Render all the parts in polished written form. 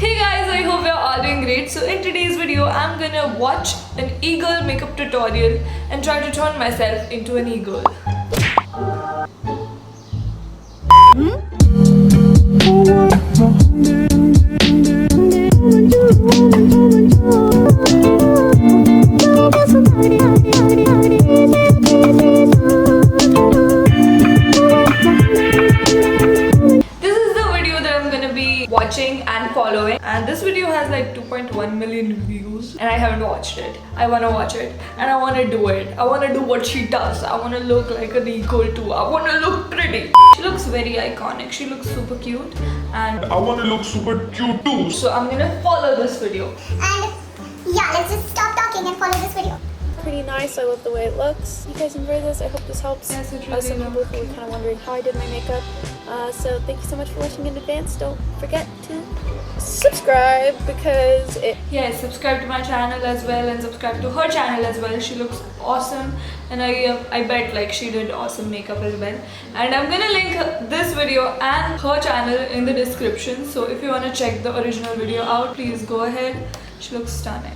Hey guys, I hope you're all doing great. So in today's video, I'm gonna watch an e-girl makeup tutorial and try to turn myself into an e-girl. Watching and following, and this video has like 2.1 million views and I haven't watched it. I want to watch it and I want to do it. I want to do what she does. I want to look like an equal too. I want to look pretty. She looks very iconic. She looks super cute and I want to look super cute too. So I'm gonna follow this video. And yeah, let's just stop talking and follow this video. Pretty nice. I love the way it looks. You guys enjoy this? I hope this helps. Yes, it really Some people who were kind of wondering how I did my makeup. So thank you so much for watching in advance. Don't forget to subscribe because it... Yes, subscribe to my channel as well and subscribe to her channel as well. She looks awesome and I bet like she did awesome makeup as well. And I'm gonna link this video and her channel in the description. So if you want to check the original video out, please go ahead. She looks stunning.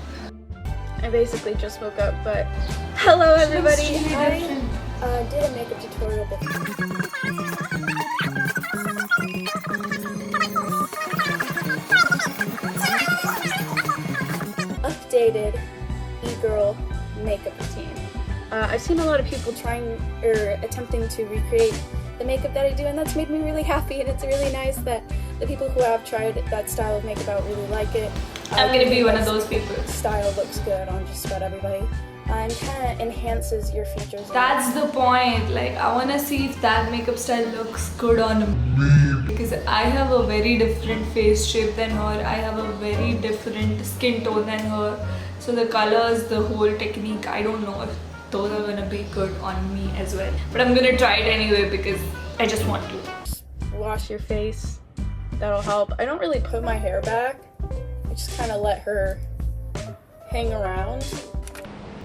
I basically just woke up, but hello everybody. Really I did a makeup tutorial before. Updated e-girl makeup routine. I've seen a lot of people trying or attempting to recreate the makeup that I do, and that's made me really happy, and it's really nice that the people who have tried that style of makeup out really like it. I'm gonna be one of those people. Style looks good on just about everybody and kind of enhances your features. That's the point. Like I want to see if that makeup style looks good on me because I have a very different face shape than her. I have a very different skin tone than her. So the colors, the whole technique, I don't know if those are gonna be good on me as well. But I'm gonna try it anyway because I just want to. Wash your face. That'll help. I don't really put my hair back. I just kind of let her hang around.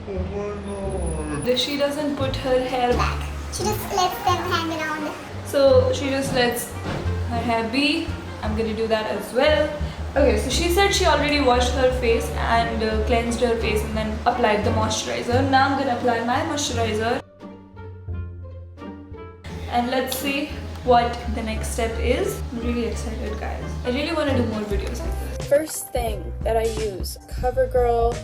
Oh my god. She doesn't put her hair back. She just lets them hang around. So she just lets her hair be. I'm gonna do that as well. Okay, so she said she already washed her face and cleansed her face and then applied the moisturizer. Now I'm gonna apply my moisturizer. And let's see what the next step is. I'm really excited, guys. I really want to do more videos like this. First thing that I use, CoverGirl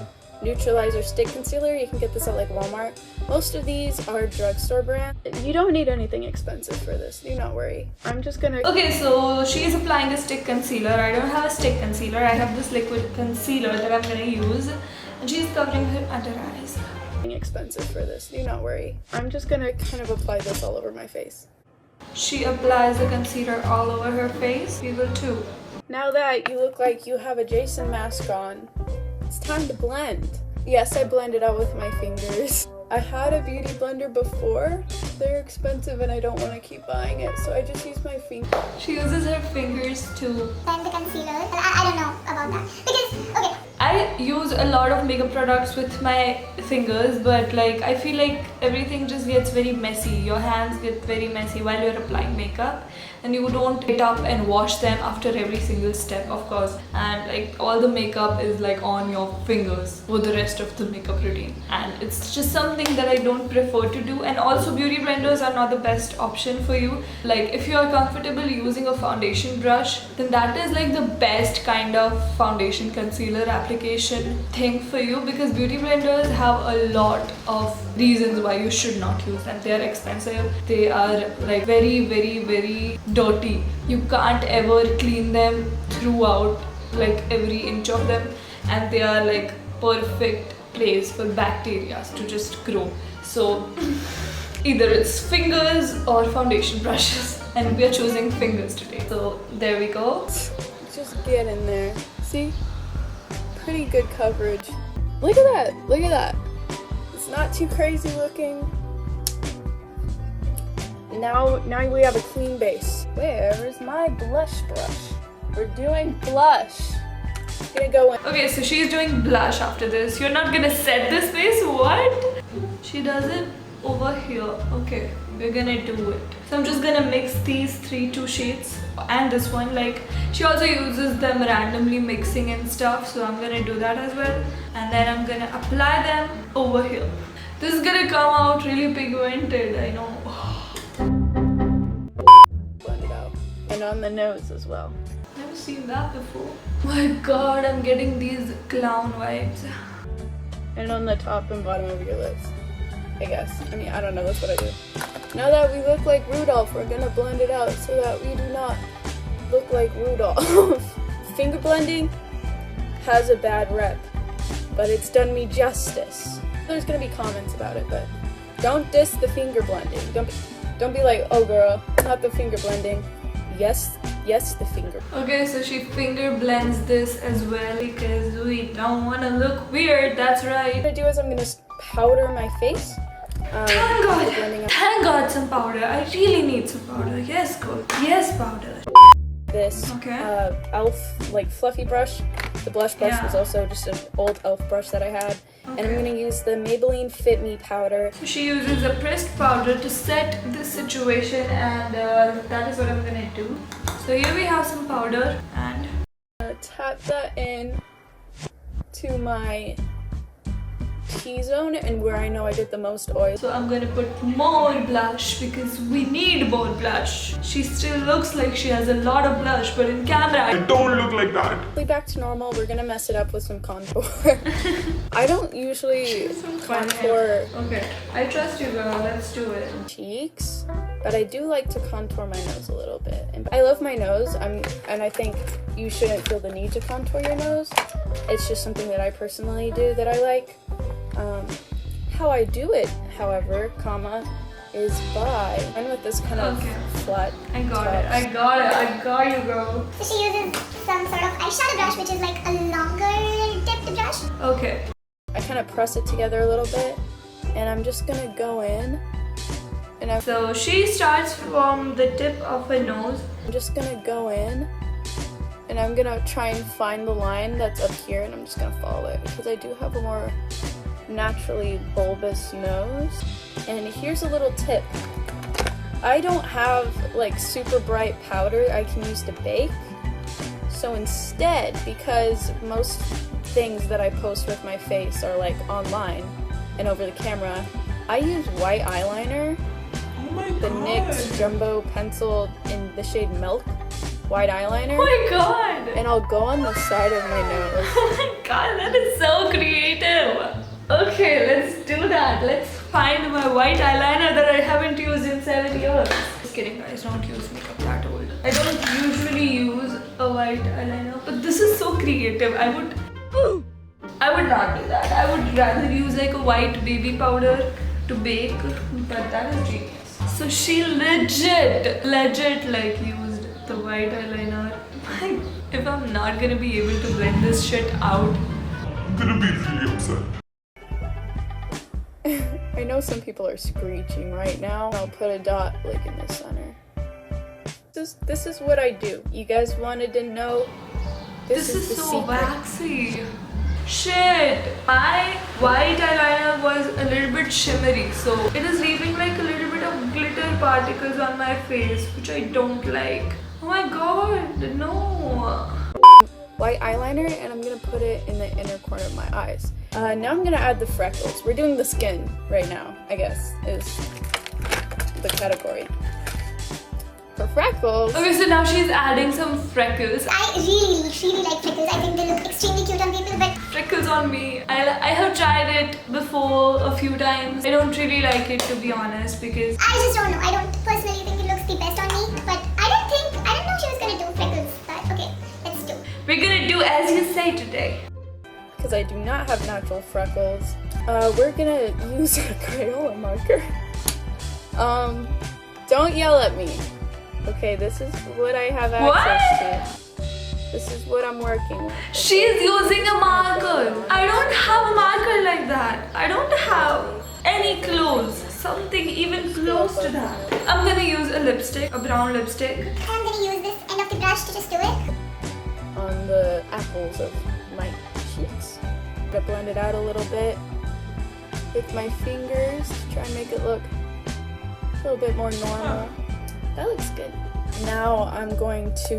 Neutralizer Stick Concealer. You can get this at like Walmart. Most of these are drugstore brand. You don't need anything expensive for this, do not worry. I'm just gonna... Okay, so she is applying a stick concealer. I don't have a stick concealer. I have this liquid concealer that I'm gonna use. And she's covering her under eyes. Expensive for this, do not worry. I'm just gonna kind of apply this all over my face. She applies the concealer all over her face. We will too. Now that you look like you have a Jason mask on, it's time to blend. Yes, I blended out with my fingers. I had a beauty blender before. They're expensive and I don't want to keep buying it, so I just use my fingers. She uses her fingers to... And the concealer. I don't know about that. Because, okay. I use a lot of makeup products with my fingers, but like I feel like everything just gets very messy. Your hands get very messy while you're applying makeup and you don't get up and wash them after every single step, of course. And like all the makeup is like on your fingers for the rest of the makeup routine. And it's just something that I don't prefer to do. And also beauty blenders are not the best option for you. Like if you are comfortable using a foundation brush, then that is like the best kind of foundation concealer application thing for you, because beauty blenders have a lot of reasons why you should not use them. They are expensive, they are like very dirty. You can't ever clean them throughout, like every inch of them, and they are like perfect place for bacteria to just grow. So either it's fingers or foundation brushes, and we are choosing fingers today. So there we go. Just get in there. See? Pretty good coverage. Look at that! Look at that! It's not too crazy looking. Now we have a clean base. Where is my blush brush? We're doing blush. Gonna go in. Okay, so she's doing blush after this. You're not gonna set this face? What? She does it over here. Okay. we're gonna do it. So I'm just gonna mix these two shades and this one. Like, she also uses them randomly mixing and stuff, so I'm gonna do that as well. And then I'm gonna apply them over here. This is gonna come out really pigmented, I know. Blend it out. And on the nose as well. Never seen that before. My god, I'm getting these clown vibes. And on the top and bottom of your lips, I guess. I mean, I don't know, that's what I do. Now that we look like Rudolph, we're gonna blend it out so that we do not look like Rudolph. Finger blending has a bad rep, but it's done me justice. There's gonna be comments about it, but don't diss the finger blending. Don't be like, oh girl, not the finger blending. Yes, the finger. Okay, so she finger blends this as well because we don't want to look weird. That's right. What I'm gonna do is I'm gonna powder my face. Thank God! Thank God, some powder. I really need some powder. Yes, good. Yes, powder. This Okay. e.l.f. like fluffy brush. The blush brush Yeah. was also just an old e.l.f. brush that I had. And I'm gonna use the Maybelline Fit Me Powder. So she uses a pressed powder to set this situation, and that is what I'm gonna do. So here we have some powder, and Tap that in to my T-zone and where I know I get the most oil. so I'm gonna put more blush because we need more blush. She still looks like she has a lot of blush, but in camera, I don't look like that. Back to normal, we're gonna mess it up with some contour. I don't usually contour Okay, I trust you, girl. Let's do it. cheeks, but I do like to contour my nose a little bit. And I love my nose, and I think you shouldn't feel the need to contour your nose. It's just something that I personally do that I like. How I do it, however, is by and with this kind of flat. I got tops. it. I got you, girl. So she uses some sort of eyeshadow brush, which is like a longer tipped brush. Okay. I kind of press it together a little bit, and I'm just gonna go in, and I'm So she starts from the tip of her nose. just gonna go in, and I'm gonna try and find the line that's up here, and I'm just gonna follow it because I do have a more naturally bulbous nose. And here's a little tip. I don't have like super bright powder I can use to bake. So instead, because most things that I post with my face are like online and over the camera, I use white eyeliner, Oh my the god. NYX Jumbo Pencil in the shade Milk white eyeliner, Oh my god! and I'll go on the side of my nose. Oh my god, that is so creative! Okay, let's do that. Let's find my white eyeliner that I haven't used in 7 years. Just kidding, guys, don't use makeup that old. I don't usually use a white eyeliner, but this is so creative. I would not do that. I would rather use like a white baby powder to bake, but that is genius. So she legit like used the white eyeliner. If I'm not gonna be able to blend this shit out. I'm gonna be really upset. I know some people are screeching right now. I'll put a dot like in the center. This is what I do. You guys wanted to know? This is is the so secret. waxy. Shit. My white eyeliner was a little bit shimmery, so it is leaving like a little bit of glitter particles on my face, which I don't like. Oh my god, no. White eyeliner, and I'm gonna put it in the inner corner of my eyes. Now I'm gonna add the freckles. We're doing the skin right now, I guess, is the category. For freckles, Okay, so now she's adding some freckles. I really like freckles. I think they look extremely cute on people, but Freckles on me. I have tried it before a few times. I don't really like it, to be honest, because I just don't know. I don't personally think it looks the best on me, but I didn't know she was gonna do freckles, but okay, let's do. we're gonna do as you say today. because I do not have natural freckles, we're gonna use a Crayola marker. Don't yell at me. Okay, this is what I have access to. This is what I'm working with. She's using a marker. I don't have a marker like that. I don't have any clothes. Something even close to that. I'm gonna use a lipstick, a brown lipstick. I'm gonna use this end of the brush to just do it. On the apples of my cheeks. I'm gonna blend it out a little bit with my fingers to try and make it look little bit more normal. That looks good. Now I'm going to do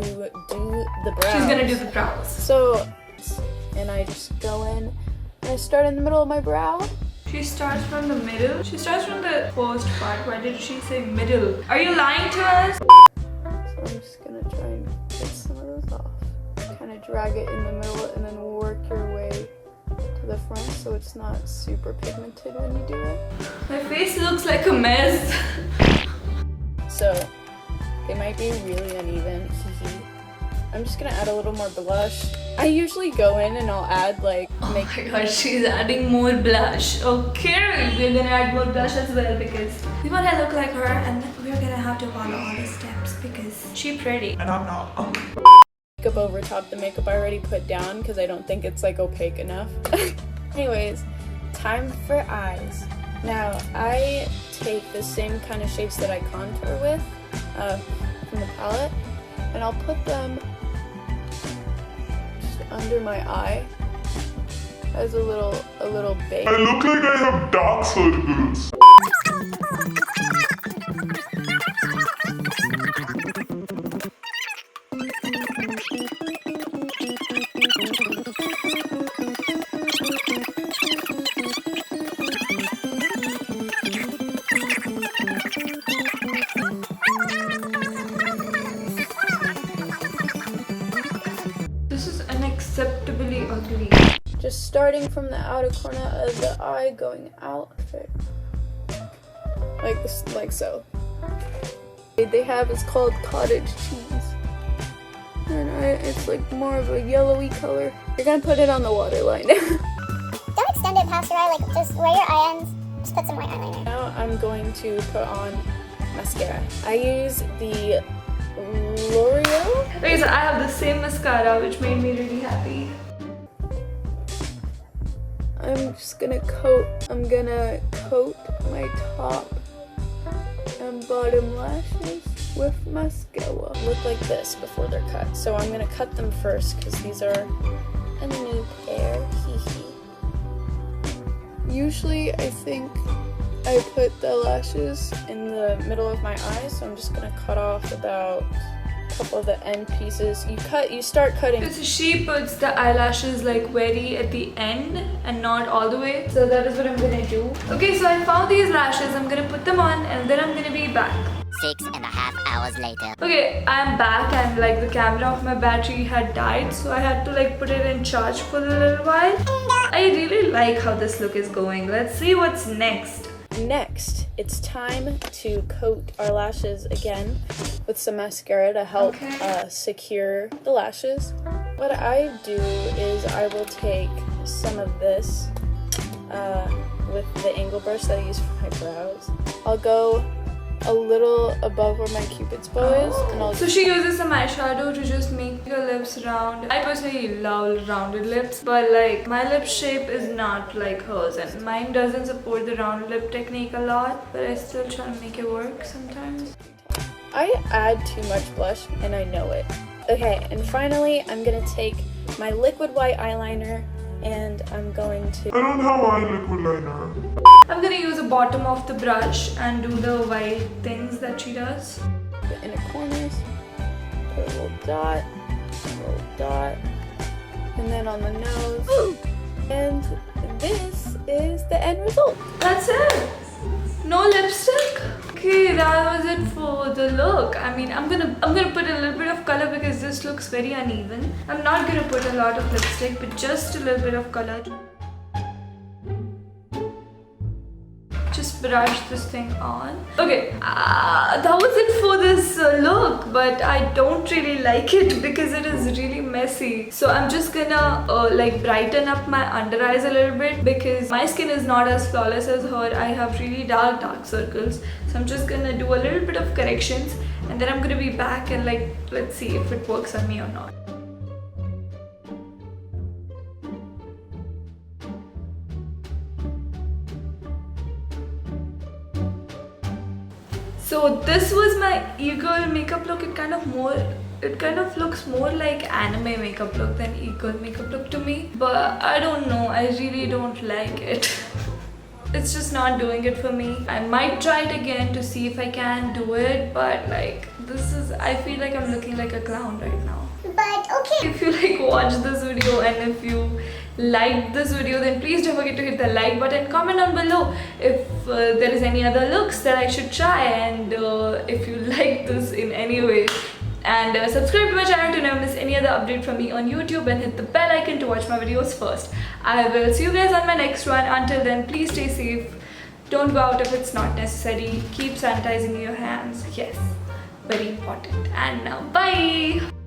the brows. She's gonna do the brows. So, and I just go in and I start in the middle of my brow. She starts from the middle. She starts from the first part. Why did she say middle? Are you lying to us? So I'm just gonna try and get some of those off. Kind of drag it in the middle and then work your way to the front so it's not super pigmented when you do it. My face looks like a mess. So it might be really uneven. I'm just gonna add a little more blush. I usually go in and I'll add like Oh my god, she's adding more blush. Okay, we're gonna add more blush as well because we wanna look like her and we're gonna have to follow all the steps because she's pretty. And I'm not. makeup over top the makeup I already put down because I don't think it's like opaque enough. Anyways, time for eyes. Now I take the same kind of shapes that I contour with from the palette and I'll put them just under my eye as a little base. I look like I have dark circles. This is unacceptably ugly. Just starting from the outer corner of the eye, going out, like this, like so. They have is called cottage cheese, and it's like more of a yellowy color. You're gonna put it on the waterline. Don't extend it past your eye, like just where your eye ends, just put some white eyeliner. Now I'm going to put on mascara. I use the L'Oreal. Okay, so I have the same mascara which made me really happy. I'm gonna coat my top and bottom lashes with mascara. Look like this before they're cut. So I'm gonna cut them first because these are a new pair. Usually I think I put the lashes in the middle of my eye, so I'm just gonna cut off about a couple of the end pieces. You start cutting. So she puts the eyelashes like very at the end and not all the way. So that is what I'm gonna do. Okay, so I found these lashes. I'm gonna put them on and then I'm gonna be back. 6.5 hours later. Okay, I'm back and like the camera of my battery had died, so I had to like put it in charge for a little while. I really like how this look is going. Let's see what's next. Next, it's time to coat our lashes again with some mascara to help secure the lashes. What I do is I will take some of this with the angle brush that I use for my brows. I'll go a little above where my cupid's bow is, and I'll So she uses some eyeshadow to just make her lips round. I personally love rounded lips, but like my lip shape is not like hers and mine doesn't support the round lip technique a lot, but I still try to make it work sometimes. I add too much blush and I know it. Okay, and finally I'm gonna take my liquid white eyeliner and I'm going to I don't have eye liquid liner. I'm gonna use the bottom of the brush and do the white things that she does. the inner corners, put a little dot, and then on the nose. And this is the end result. That's it. No lipstick. Okay, that was it for the look. I mean, I'm gonna put a little bit of color because this looks very uneven. I'm not gonna put a lot of lipstick, but just a little bit of color. Just brush this thing on. Okay, that was it for this look, but I don't really like it because it is really messy. So I'm just gonna like brighten up my under eyes a little bit because my skin is not as flawless as her. I have really dark circles. So I'm just gonna do a little bit of corrections and then I'm gonna be back and like, let's see if it works on me or not. So this was my e-girl makeup look. It kind of looks more like anime makeup look than e-girl makeup look to me. But I don't know, I really don't like it. it's just not doing it for me. I might try it again to see if I can do it, but like I feel like I'm looking like a clown right now. But okay. If you like watch this video and if you liked this video, then please don't forget to hit the like button. Comment down below if there is any other looks that I should try, and if you like this in any way. And subscribe to my channel to never miss any other update from me on YouTube, and hit the bell icon to watch my videos first. I will see you guys on my next one. Until then, please stay safe. Don't go out if it's not necessary. Keep sanitizing your hands. Yes, very important. And now, bye!